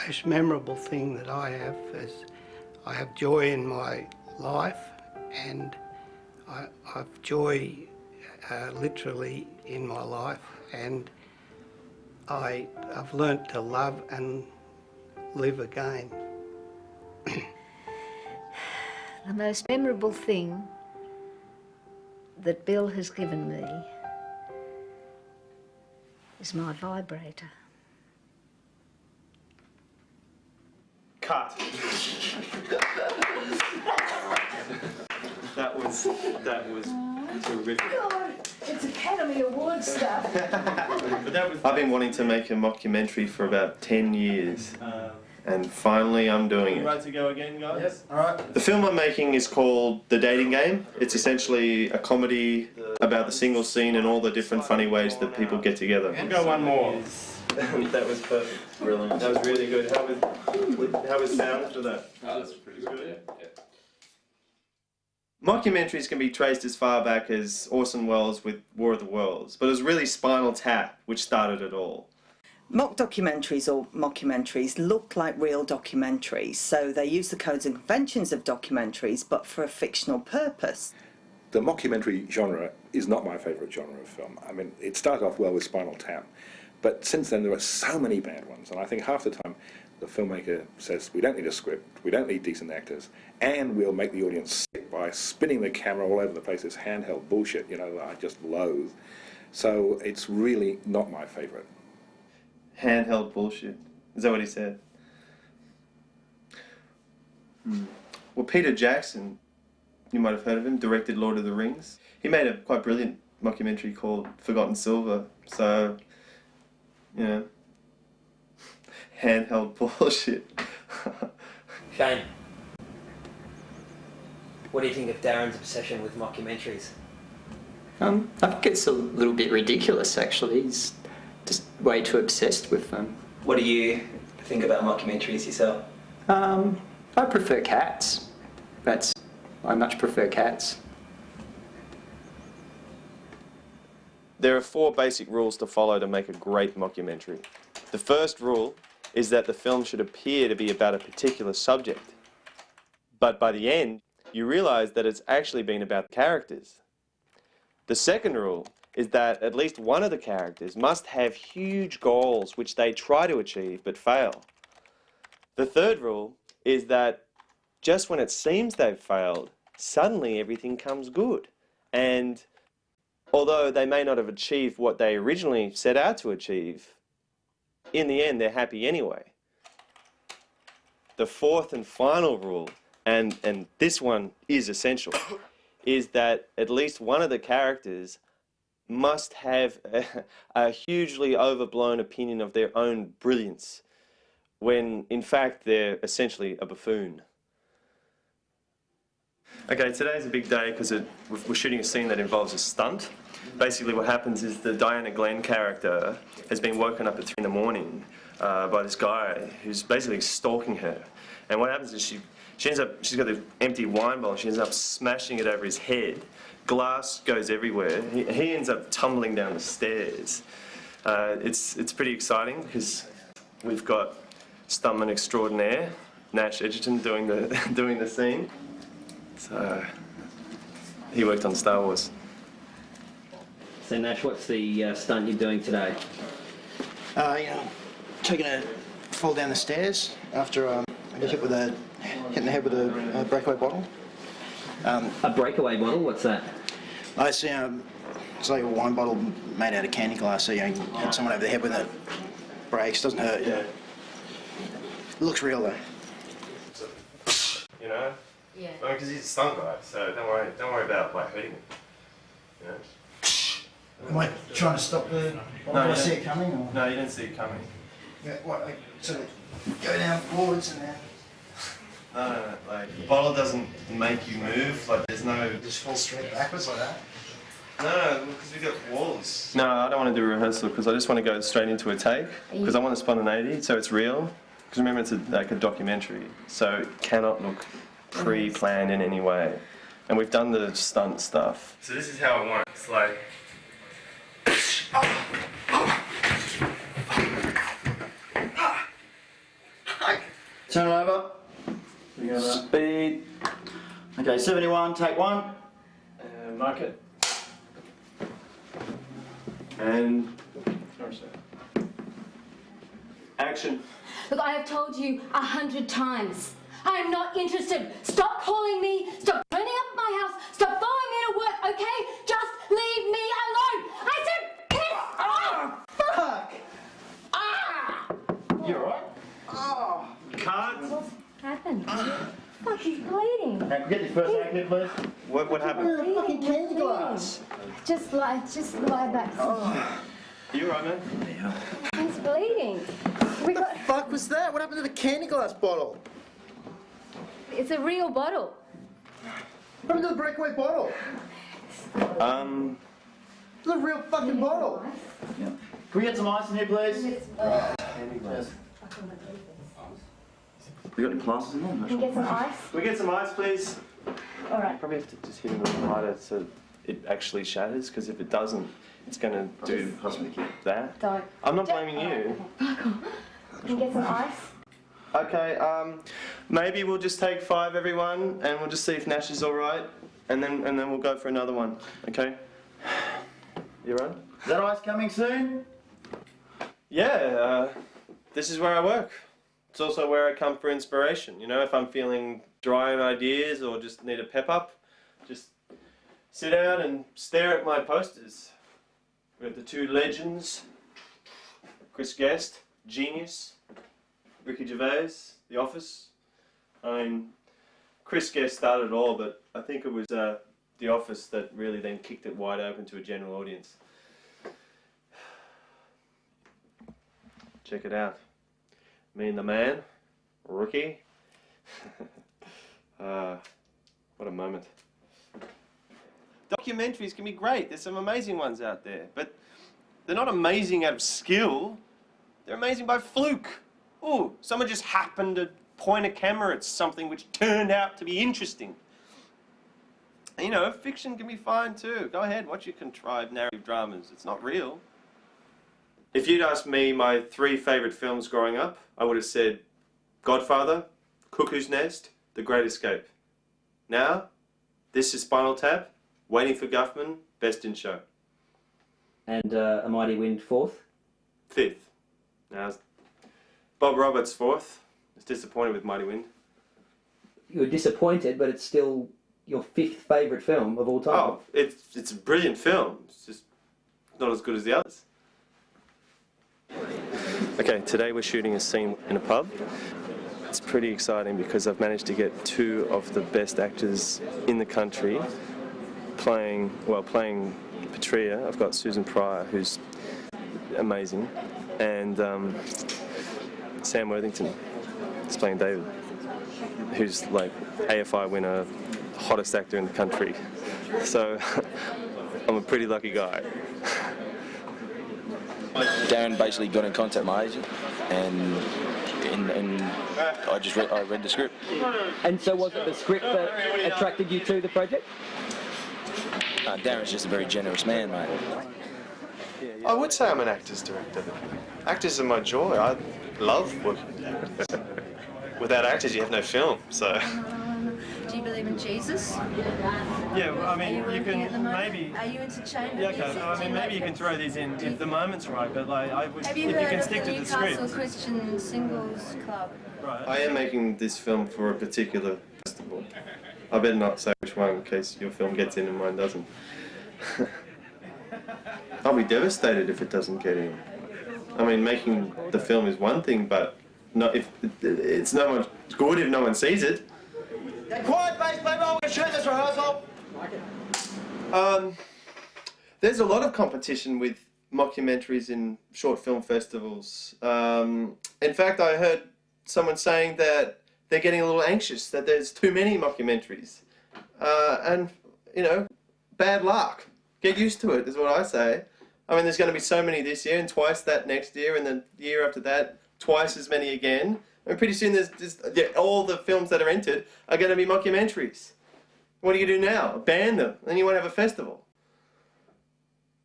most memorable thing that I have is I have joy in my life, and I've joy literally in my life, and I've learnt to love and live again. The most memorable thing that Bill has given me is my vibrator. Cut. That was terrific. God, it's Academy Award stuff. I've been wanting to make a mockumentary for about 10 years. And finally I'm doing it. Ready to go again, guys? Yes. Alright. The film I'm making is called The Dating Game. It's essentially a comedy about the single scene and all the different funny ways that people get together. We'll go one more. That was perfect. Brilliant. That was really good. How was sound after that? Oh, that's pretty good, yeah. Mockumentaries can be traced as far back as Orson Welles with War of the Worlds, but it was really Spinal Tap which started it all. Mock documentaries or mockumentaries look like real documentaries, so they use the codes and conventions of documentaries but for a fictional purpose. The mockumentary genre is not my favourite genre of film. I mean, it started off well with Spinal Tap, but since then there are so many bad ones, and I think half the time the filmmaker says, we don't need a script, we don't need decent actors, and we'll make the audience sick by spinning the camera all over the place, this handheld bullshit, you know, that I just loathe. So it's really not my favourite. Handheld bullshit. Is that what he said? Well, Peter Jackson, you might have heard of him, directed Lord of the Rings. He made a quite brilliant mockumentary called Forgotten Silver. So, you know, handheld bullshit. Shane, what do you think of Darren's obsession with mockumentaries? I think it's a little bit ridiculous, actually. He's just way too obsessed with them. What do you think about mockumentaries yourself? I prefer cats. I much prefer cats. There are 4 basic rules to follow to make a great mockumentary. The first rule is that the film should appear to be about a particular subject. But by the end, you realize that it's actually been about characters. The second rule is that at least one of the characters must have huge goals which they try to achieve but fail. The third rule is that just when it seems they've failed, suddenly everything comes good. And although they may not have achieved what they originally set out to achieve, in the end they're happy anyway. The fourth and final rule, and this one is essential, is that at least one of the characters must have a hugely overblown opinion of their own brilliance, when in fact they're essentially a buffoon. Okay, today's a big day because we're shooting a scene that involves a stunt. Basically what happens is the Diana Glenn character has been woken up at 3 in the morning by this guy who's basically stalking her. And what happens is she's got this empty wine bottle and she ends up smashing it over his head. Glass goes everywhere. He ends up tumbling down the stairs. It's pretty exciting because we've got stuntman extraordinaire Nash Edgerton doing the scene. So he worked on Star Wars. So Nash, what's the stunt you're doing today? Taking a fall down the stairs after I get hitting the head with a breakaway bottle. A breakaway bottle? What's that? I see. It's like a wine bottle made out of candy glass. So you hit someone over the head with it. Breaks, doesn't hurt. Yeah. It looks real though. You know? Yeah. I mean, because he's a stunt guy, so don't worry about like hurting him. You know? Am I trying to stop the? No, I see it coming. Or? No, you didn't see it coming. Yeah, what? Like, sort of go down forwards and then. No, like the bottle doesn't make you move. Like there's no. Just fall straight backwards like that. No, because we got walls. No, I don't want to do a rehearsal because I just want to go straight into a take because I want spontaneity, so it's real. Because remember, it's like a documentary, so it cannot look pre-planned in any way. And we've done the stunt stuff. So this is how it works. Like. Turn it over. Speed. Okay, 71, take one. Mark it. And action. Look, I have told you 100 times. I am not interested. Stop calling me. Stop turning up at my house. Stop following me to work, okay? Just leave me alone. I said piss off! Fuck! Ah! You alright? Oh! Cards. What's happened? Fuck, he's bleeding. Hey, get this first aid kit, please. What happened? Fucking candy glass. Just lie back. You alright, man? He's bleeding. We got. Fuck was that? What happened to the candy glass bottle? It's a real bottle. What happened to the breakaway bottle? It's a real fucking bottle. Yeah. Can we get some ice in here, please? We got any glasses in there? Can you get some ice? Can we get some ice, please? All right. Probably have to just hit him a little harder so it actually shatters, because if it doesn't, it's going to do that. Don't. I'm not blaming you. Fuck off. Can you get some ice? Okay, maybe we'll just take 5, everyone, and we'll just see if Nash is all right, and then we'll go for another one. Okay? You all right? Is that ice coming soon? Yeah. This is where I work. It's also where I come for inspiration. You know, if I'm feeling dry on ideas or just need a pep up, just sit down and stare at my posters. We have the 2 legends, Chris Guest, genius, Ricky Gervais, The Office. I mean, Chris Guest started it all, but I think it was The Office that really then kicked it wide open to a general audience. Check it out. Me and the man, Ricky. What a moment. Documentaries can be great. There's some amazing ones out there, but they're not amazing out of skill. They're amazing by fluke. Oh, someone just happened to point a camera at something which turned out to be interesting. You know, fiction can be fine too. Go ahead, watch your contrived narrative dramas. It's not real. If you'd asked me my 3 favourite films growing up, I would have said Godfather, Cuckoo's Nest, The Great Escape. Now, this is Spinal Tap, Waiting for Guffman, Best in Show. And A Mighty Wind 4th? 5th. Now, Bob Roberts 4th. I was disappointed with Mighty Wind. You were disappointed, but it's still your 5th favourite film of all time. Oh, it's a brilliant film. It's just not as good as the others. Okay, today we're shooting a scene in a pub. It's pretty exciting because I've managed to get 2 of the best actors in the country playing Petria. I've got Susan Pryor, who's amazing, and Sam Worthington is playing David, who's like AFI winner, hottest actor in the country. So I'm a pretty lucky guy. Darren basically got in contact with my agent, and I read the script. And so was it the script that attracted you to the project? Darren's just a very generous man, mate. I would say I'm an actor's director. Actors are my joy. I love working with actors. Without actors, you have no film, so... Do you believe in Jesus? Yeah, well, I mean, you can maybe... Are you interchangeable? Yeah, okay. I mean, maybe you can throw these in if the moment's right, but like, I would, Have if you you heard can of stick the to the Newcastle script. Christian Singles Club? Right. I am making this film for a particular festival. I better not say which one in case your film gets in and mine doesn't. I'll be devastated if it doesn't get in. I mean, making the film is one thing, but not if it's not much good if no one sees it. Quiet, base, baby. I'm going to shoot this rehearsal. There's a lot of competition with mockumentaries in short film festivals. In fact, I heard someone saying that they're getting a little anxious that there's too many mockumentaries. And, you know, bad luck. Get used to it, is what I say. I mean, there's going to be so many this year and twice that next year, and then the year after that, twice as many again. I mean, pretty soon there's just, all the films that are entered are going to be mockumentaries. What do you do now? Ban them, and you won't have a festival.